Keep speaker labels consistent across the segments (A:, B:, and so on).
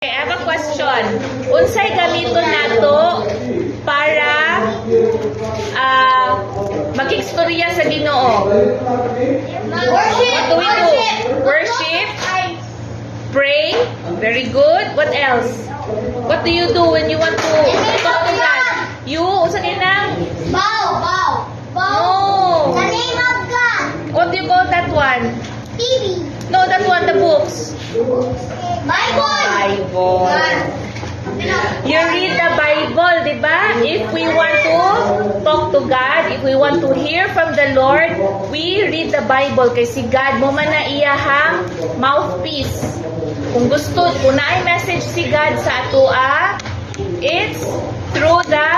A: Okay, I have a question. Unsay gamiton nato para mag-istorya sa Ginoo? What do we do? Worship? Pray? Very good. What else? What do you do when you want to talk to God? You? Unsa ginang?
B: Bow.
A: No.
B: The name of God.
A: What do you call that one?
B: TV.
A: No, that one, the books.
B: Bible.
A: You read the Bible, di ba? If we want to talk to God, if we want to hear from the Lord, we read the Bible. Kay si God mo man na iyahang mouthpiece. Kung gusto, kung naay message si God sa atoa, it's through the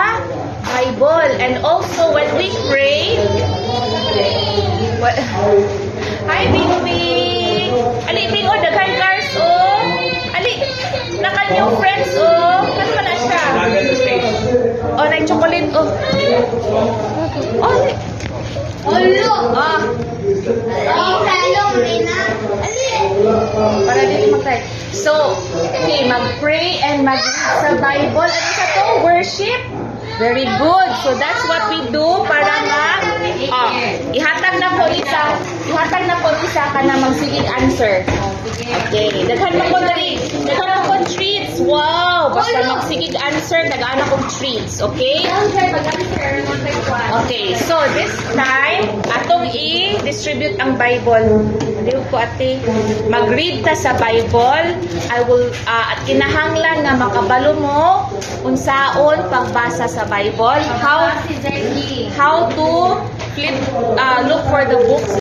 A: Bible. And also when we pray, what? Hi, Bingwing! Ali, Bingo, daghan cars, oh! Ali, naka-new friends, oh! Ano ba na siya? Oh, nag-chocolate, oh! Oh, para dito mag-try. So, okay, mag-pray and mag-read sa Bible. Ano sa to? Worship? Very good. So, that's what we do para ihatag na po isa ka na magsigig answer. Okay. Daghan mo ko dali. Daghan mo ko treats. Wow! Basta magsigig answer, daghan ako treats. Okay? Okay. So, this time, atong i-distribute ang Bible. Dili ko ate. Mag-read ta sa Bible. I will, at kinahanglan nga makabalo mo unsaon pagbasa sa Bible. How to flip, look for the books